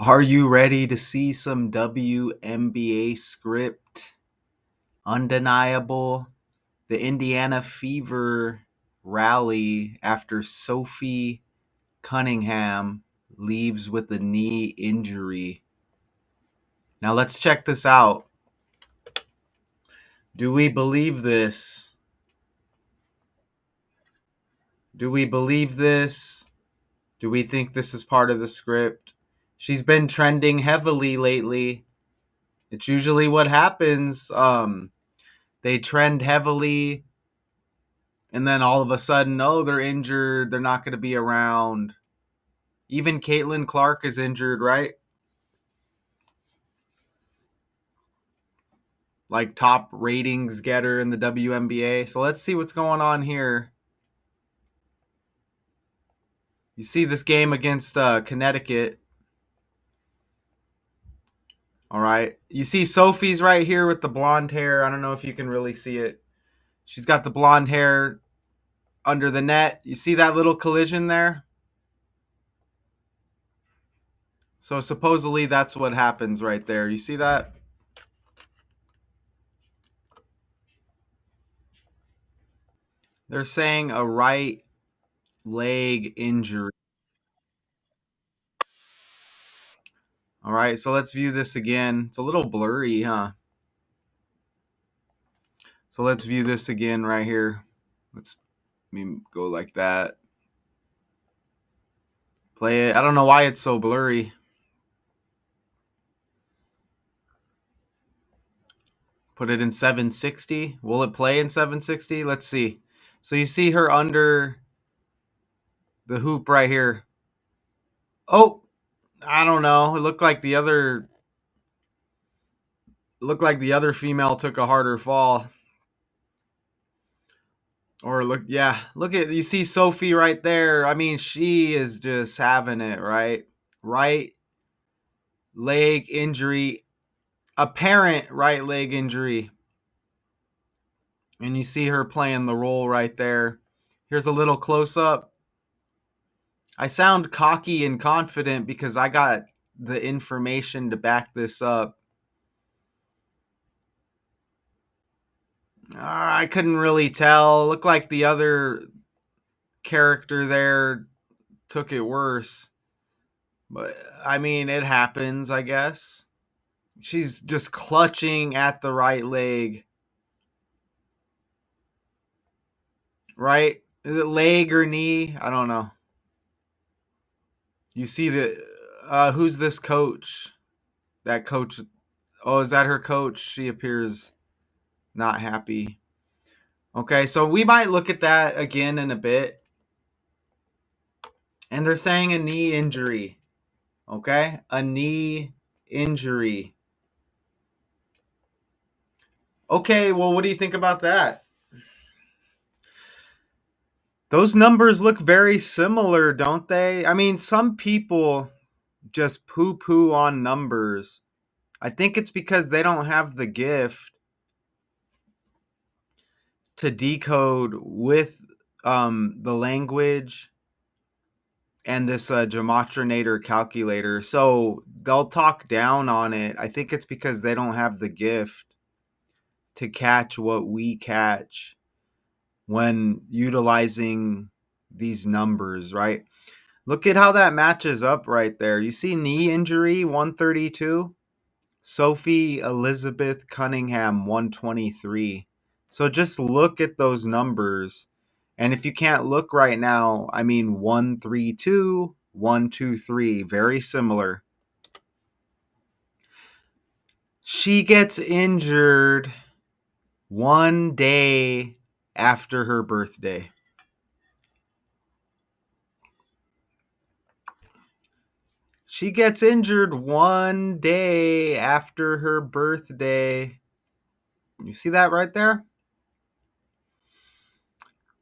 Are you ready to see some WNBA script? Undeniable. The Indiana Fever rally after Sophie Cunningham leaves with a knee injury. Now let's check this out. Do we believe this? Do we believe this? Do we think this is part of the script? She's been trending heavily lately. It's usually what happens. They trend heavily, and then all of a sudden, oh, they're injured. They're not going to be around. Even Caitlin Clark is injured, right? Like top ratings getter in the WNBA. So let's see what's going on here. You see this game against Connecticut. All right. You see Sophie's right here with the blonde hair. I don't know if you can really see it. She's got the blonde hair under the net. You see that little collision there? So supposedly that's what happens right there. You see that? They're saying a right leg injury. All right, so let's view this again. It's a little blurry, huh? So let's view this again right here. Let's go like that. Play it. I don't know why it's so blurry. Put it in 760. Will it play in 760? Let's see. So you see her under the hoop right here. Oh, I don't know. It looked like the other female took a harder fall. Or look at, you see Sophie right there. I mean, she is just having it, right? Right leg injury, apparent right leg injury. And you see her playing the role right there. Here's a little close up. I sound cocky and confident because I got the information to back this up. I couldn't really tell. Looked like the other character there took it worse. But I mean, it happens, I guess. She's just clutching at the right leg. Right? Is it leg or knee? I don't know. You see who's this coach? That coach. Oh, is that her coach? She appears not happy. Okay, so we might look at that again in a bit. And they're saying a knee injury. Okay? A knee injury. Okay, well, what do you think about that? Those numbers look very similar, don't they? I mean, some people just poo poo on numbers. I think it's because they don't have the gift to decode with the language and this gematria calculator. So they'll talk down on it. I think it's because they don't have the gift to catch what we catch when utilizing these numbers, right? Look at how that matches up right there. You see knee injury 132, Sophie Elizabeth Cunningham 123. So just look at those numbers. And if you can't look right now, I mean 132, 123, very similar. She gets injured one day after her birthday. She gets injured one day after her birthday. You see that right there?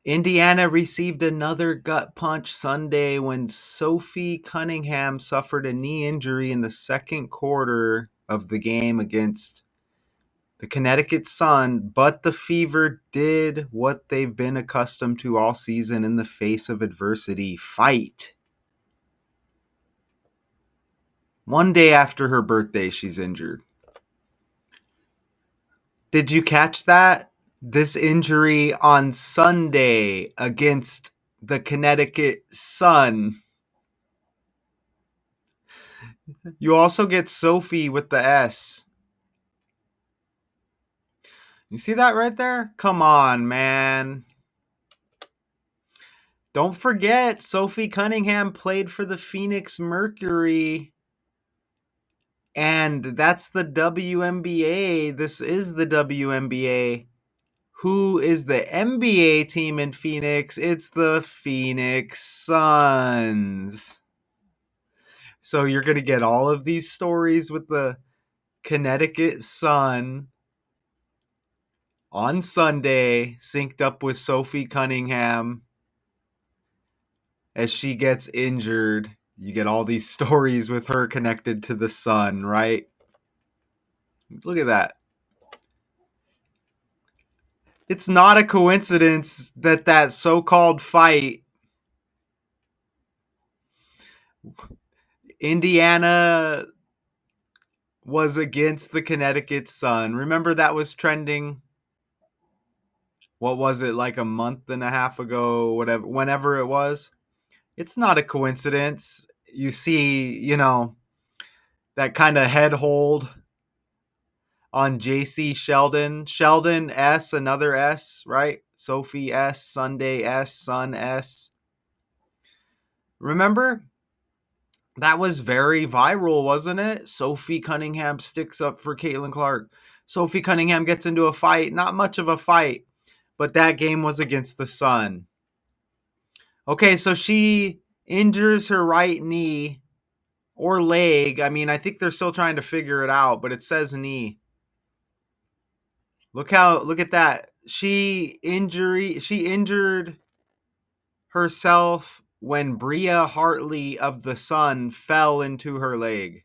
Indiana received another gut punch Sunday when Sophie Cunningham suffered a knee injury in the second quarter of the game against the Connecticut Sun, but the Fever did what they've been accustomed to all season in the face of adversity: fight. One day after her birthday, she's injured. Did you catch that? This injury on Sunday against the Connecticut Sun. You also get Sophie with the S. You see that right there? Come on, man. Don't forget, Sophie Cunningham played for the Phoenix Mercury. And that's the WNBA. This is the WNBA. Who is the NBA team in Phoenix? It's the Phoenix Suns. So you're going to get all of these stories with the Connecticut Sun on Sunday, synced up with Sophie Cunningham as she gets injured. You get all these stories with her connected to the Sun, right? Look at that. It's not a coincidence that that so-called fight, Indiana was against the Connecticut Sun. Remember that was trending? What was it, like a month and a half ago, whatever, whenever it was? It's not a coincidence. You see, that kind of head hold on JC Sheldon. Sheldon S, another S, right? Sophie S, Sunday S, Sun S. Remember? That was very viral, wasn't it? Sophie Cunningham sticks up for Caitlin Clark. Sophie Cunningham gets into a fight. Not much of a fight, but that game was against the Sun. Okay, so she injures her right knee or leg. I mean, I think they're still trying to figure it out, but it says knee. Look at that. She injured herself when Bria Hartley of the Sun fell into her leg.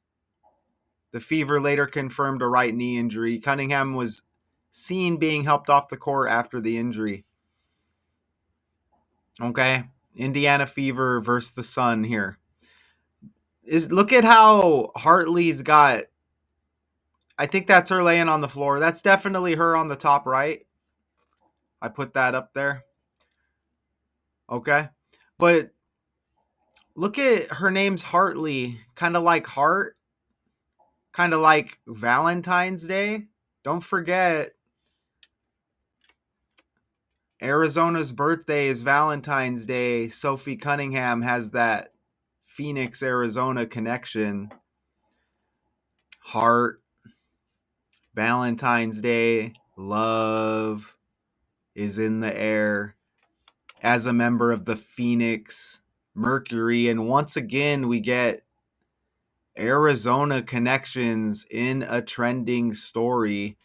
The Fever later confirmed a right knee injury. Cunningham was seen being helped off the court after the injury. Okay, Indiana Fever versus the Sun here. Look at how Hartley's got. I think that's her laying on the floor. That's definitely her on the top right. I put that up there. Okay, but look at her name's Hartley, kind of like heart, kind of like Valentine's Day. Don't forget, Arizona's birthday is Valentine's Day. Sophie Cunningham has that Phoenix, Arizona connection. Heart, Valentine's Day, love is in the air as a member of the Phoenix Mercury. And once again, we get Arizona connections in a trending story.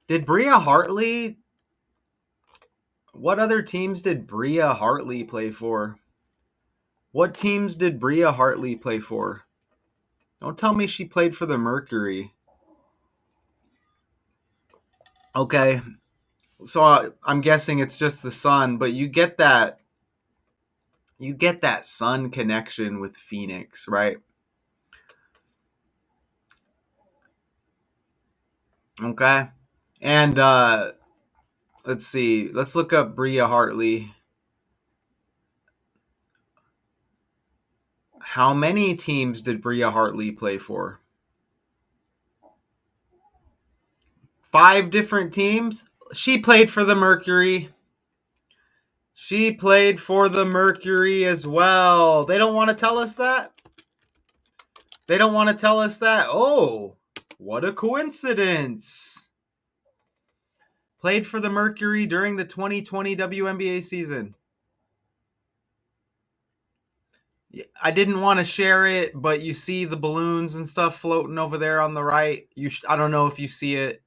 Did Bria Hartley? What other teams did Bria Hartley play for? What teams did Bria Hartley play for? Don't tell me she played for the Mercury. Okay, so I'm guessing it's just the Sun, but you get that Sun connection with Phoenix, right? Okay, and let's see. Let's look up Bria Hartley. How many teams did Bria Hartley play for? 5 different teams. She played for the Mercury. She played for the Mercury as well. They don't want to tell us that? They don't want to tell us that? Oh, what a coincidence. Played for the Mercury during the 2020 WNBA season. I didn't want to share it, but you see the balloons and stuff floating over there on the right. I don't know if you see it.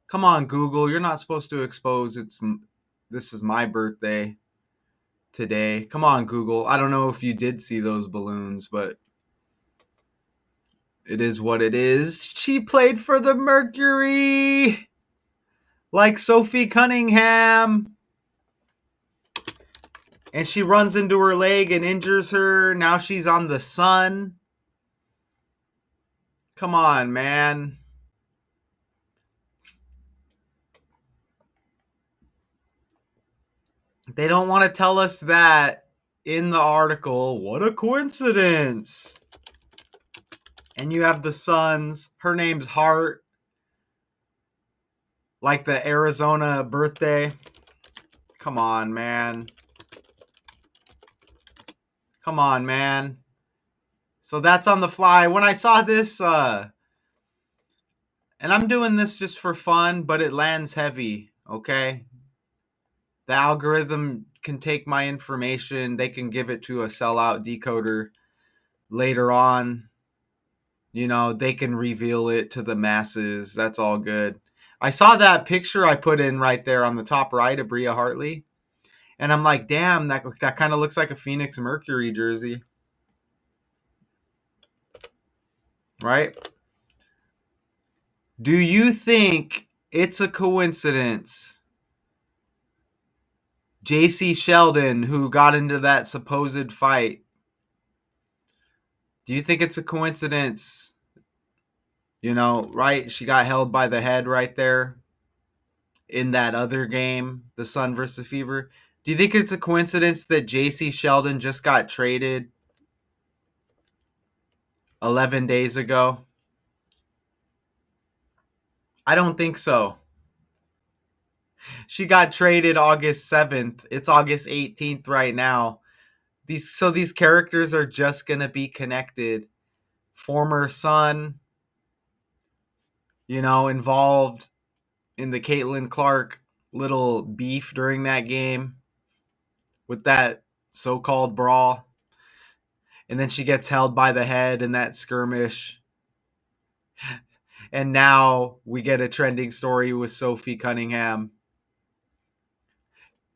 Come on, Google. You're not supposed to expose this is my birthday today. Come on, Google. I don't know if you did see those balloons, but it is what it is. She played for the Mercury, like Sophie Cunningham. And she runs into her leg and injures her. Now she's on the Sun. Come on, man. They don't want to tell us that in the article. What a coincidence. And you have the Suns. Her name's Hart. Like the Arizona birthday. Come on, man. Come on, man. So that's on the fly. When I saw this, and I'm doing this just for fun, but it lands heavy, okay? The algorithm can take my information. They can give it to a sellout decoder later on. You know, they can reveal it to the masses. That's all good. I saw that picture I put in right there on the top right of Bria Hartley. And I'm like, damn, that kind of looks like a Phoenix Mercury jersey. Right? Do you think it's a coincidence JC Sheldon, who got into that supposed fight, do you think it's a coincidence? You know, right? She got held by the head right there in that other game, the Sun versus Fever. Do you think it's a coincidence that JC Sheldon just got traded 11 days ago? I don't think so. She got traded August 7th. It's August 18th right now. These characters are just going to be connected. Former Sun, involved in the Caitlin Clark little beef during that game with that so-called brawl. And then she gets held by the head in that skirmish. And now we get a trending story with Sophie Cunningham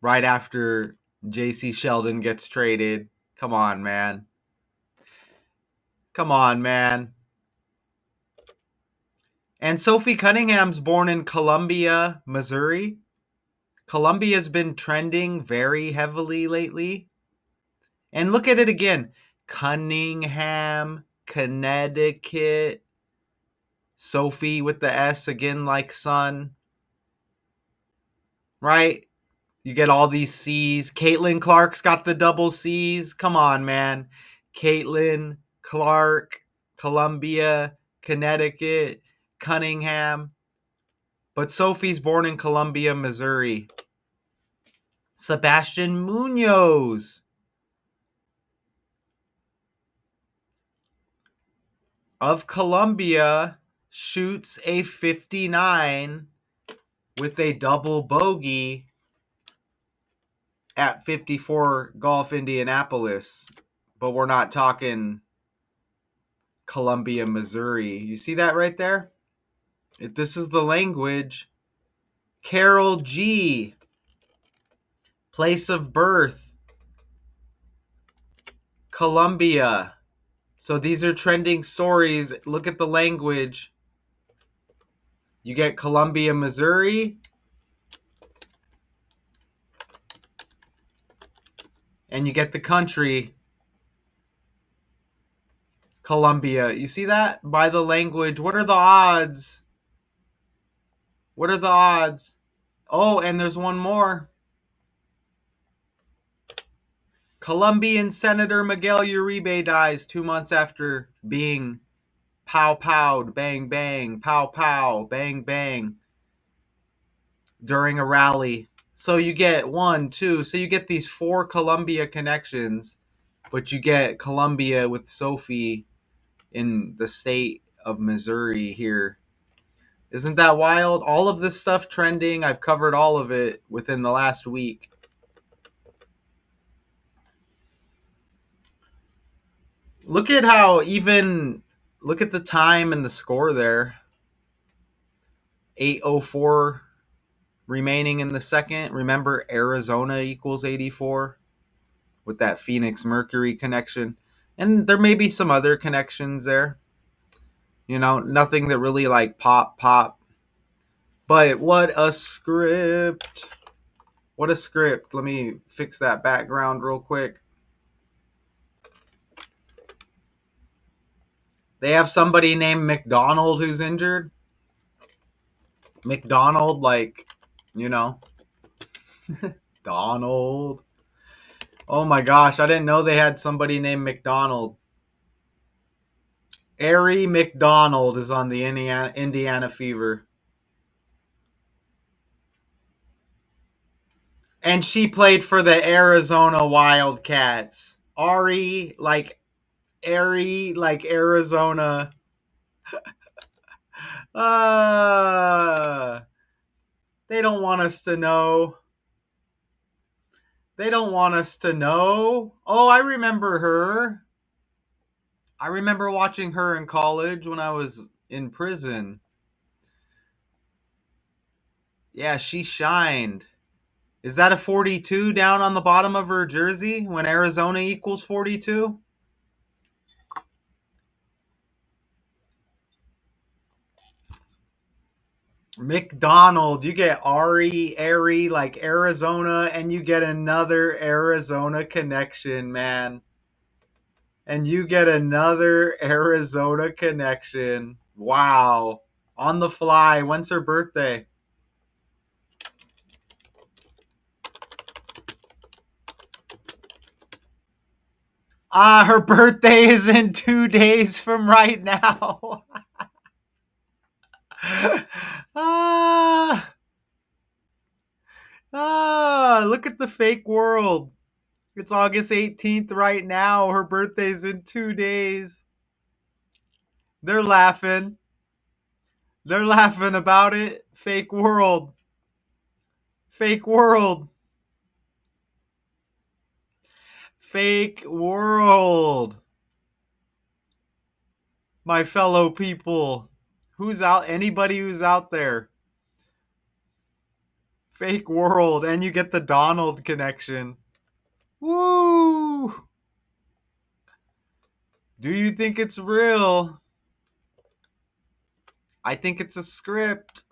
right after JC Sheldon gets traded. Come on, man. Come on, man. And Sophie Cunningham's born in Columbia, Missouri. Columbia's been trending very heavily lately. And look at it again. Cunningham, Connecticut. Sophie with the S again, like Sun. Right? You get all these C's. Caitlin Clark's got the double C's. Come on, man. Caitlin Clark, Columbia, Connecticut, Cunningham. But Sophie's born in Columbia, Missouri. Sebastian Munoz of Columbia shoots a 59 with a double bogey at 54 Golf Indianapolis. But we're not talking Columbia, Missouri. You see that right there? This is the language. Carol G. Place of birth. Columbia. So these are trending stories. Look at the language. You get Columbia, Missouri. And you get the country, Columbia. You see that? By the language. What are the odds? What are the odds? Oh, and there's one more. Colombian Senator Miguel Uribe dies 2 months after being pow-powed, bang, bang, pow-pow, bang, bang during a rally. So you get 1, 2. So you get these 4 Columbia connections, but you get Columbia with Sophie in the state of Missouri here. Isn't that wild? All of this stuff trending. I've covered all of it within the last week. Look at look at the time and the score there. 8:04 remaining in the second. Remember, Arizona equals 84 with that Phoenix Mercury connection. And there may be some other connections there. Nothing that really like pop. But what a script. What a script. Let me fix that background real quick. They have somebody named McDonald who's injured. McDonald, like, you know, Donald. Oh my gosh, I didn't know they had somebody named McDonald. Ari McDonald is on the Indiana Fever. And she played for the Arizona Wildcats. Ari, like Ari, like Arizona. Uh, they don't want us to know. They don't want us to know. Oh, I remember her. I remember watching her in college when I was in prison. Yeah, she shined. Is that a 42 down on the bottom of her jersey when Arizona equals 42? McDonald, you get Ari, like Arizona, and you get another Arizona connection, man. And you get another Arizona connection. Wow. On the fly. When's her birthday? Her birthday is in 2 days from right now. ah, look at the fake world. It's August 18th right now. Her birthday's in 2 days. They're laughing. They're laughing about it. Fake world. Fake world. Fake world. My fellow people. Who's out? Anybody who's out there. Fake world. And you get the Donald connection. Woo! Do you think it's real? I think it's a script.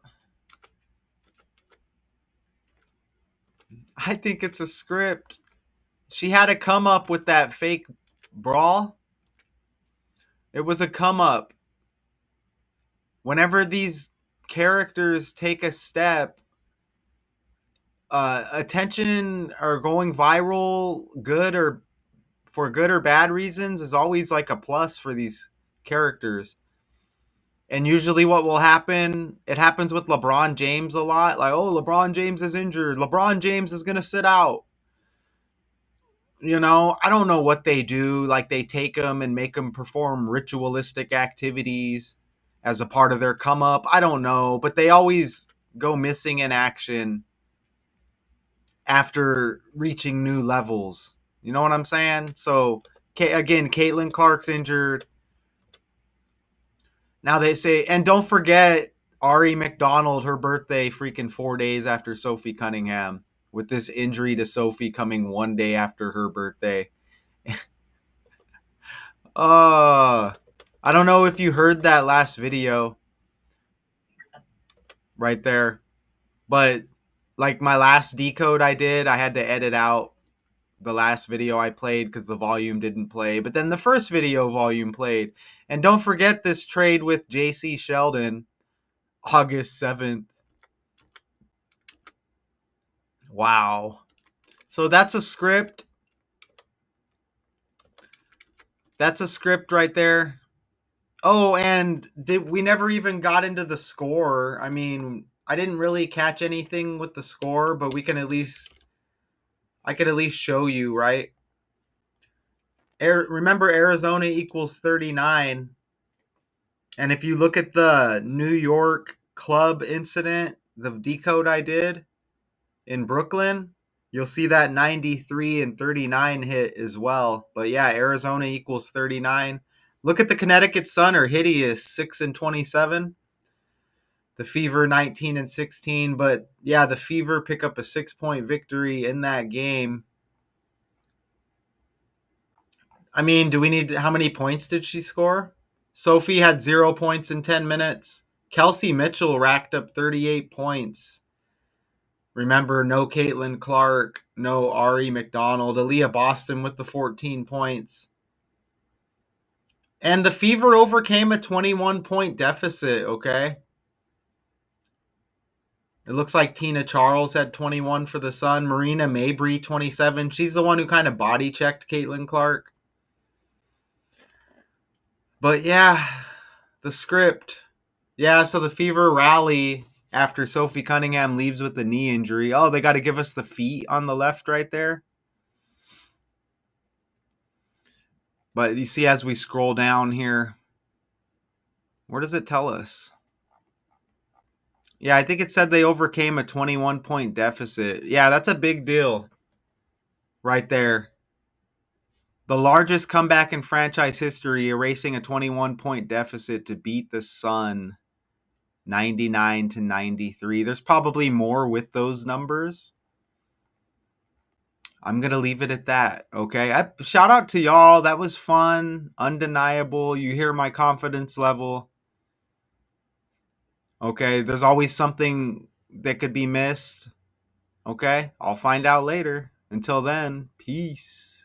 I think it's a script. She had to come up with that fake brawl. It was a come up. Whenever these characters take a step, attention or going viral, good or for good or bad reasons, is always like a plus for these characters. And usually, what will happen? It happens with LeBron James a lot. Like, oh, LeBron James is injured. LeBron James is gonna sit out. I don't know what they do. Like, they take them and make them perform ritualistic activities as a part of their come up. I don't know, but they always go missing in action after reaching new levels. You know what I'm saying? So, again, Caitlin Clark's injured. Now they say, and don't forget Ari McDonald, her birthday freaking 4 days after Sophie Cunningham, with this injury to Sophie coming one day after her birthday. Uh, I don't know if you heard that last video right there, but like my last decode I did, I had to edit out the last video I played because the volume didn't play. But then the first video volume played. And don't forget this trade with JC Sheldon, August 7th. Wow. So that's a script. That's a script right there. Oh, and we never even got into the score. I mean, I didn't really catch anything with the score, but I could at least show you, right? Remember Arizona equals 39. And if you look at the New York club incident, the decode I did in Brooklyn, you'll see that 93 and 39 hit as well. But yeah, Arizona equals 39. Look at the Connecticut Sun are hideous, 6 and 27. The Fever 19 and 16. But yeah, the Fever pick up a 6-point victory in that game. I mean, do we need how many points did she score? Sophie had 0 points in 10 minutes. Kelsey Mitchell racked up 38 points. Remember, no Caitlin Clark, no Ari McDonald, Aaliyah Boston with the 14 points. And the Fever overcame a 21-point deficit, okay? It looks like Tina Charles had 21 for the Sun. Marina Mabry, 27. She's the one who kind of body checked Caitlin Clark. But yeah, the script. Yeah, so the Fever rally after Sophie Cunningham leaves with the knee injury. Oh, they got to give us the feet on the left right there. But you see, as we scroll down here, where does it tell us? Yeah, I think it said they overcame a 21-point deficit. Yeah, that's a big deal right there. The largest comeback in franchise history, erasing a 21-point deficit to beat the Sun 99-93. There's probably more with those numbers. I'm going to leave it at that, okay? Shout out to y'all. That was fun, undeniable. You hear my confidence level. Okay, there's always something that could be missed. Okay, I'll find out later. Until then, peace.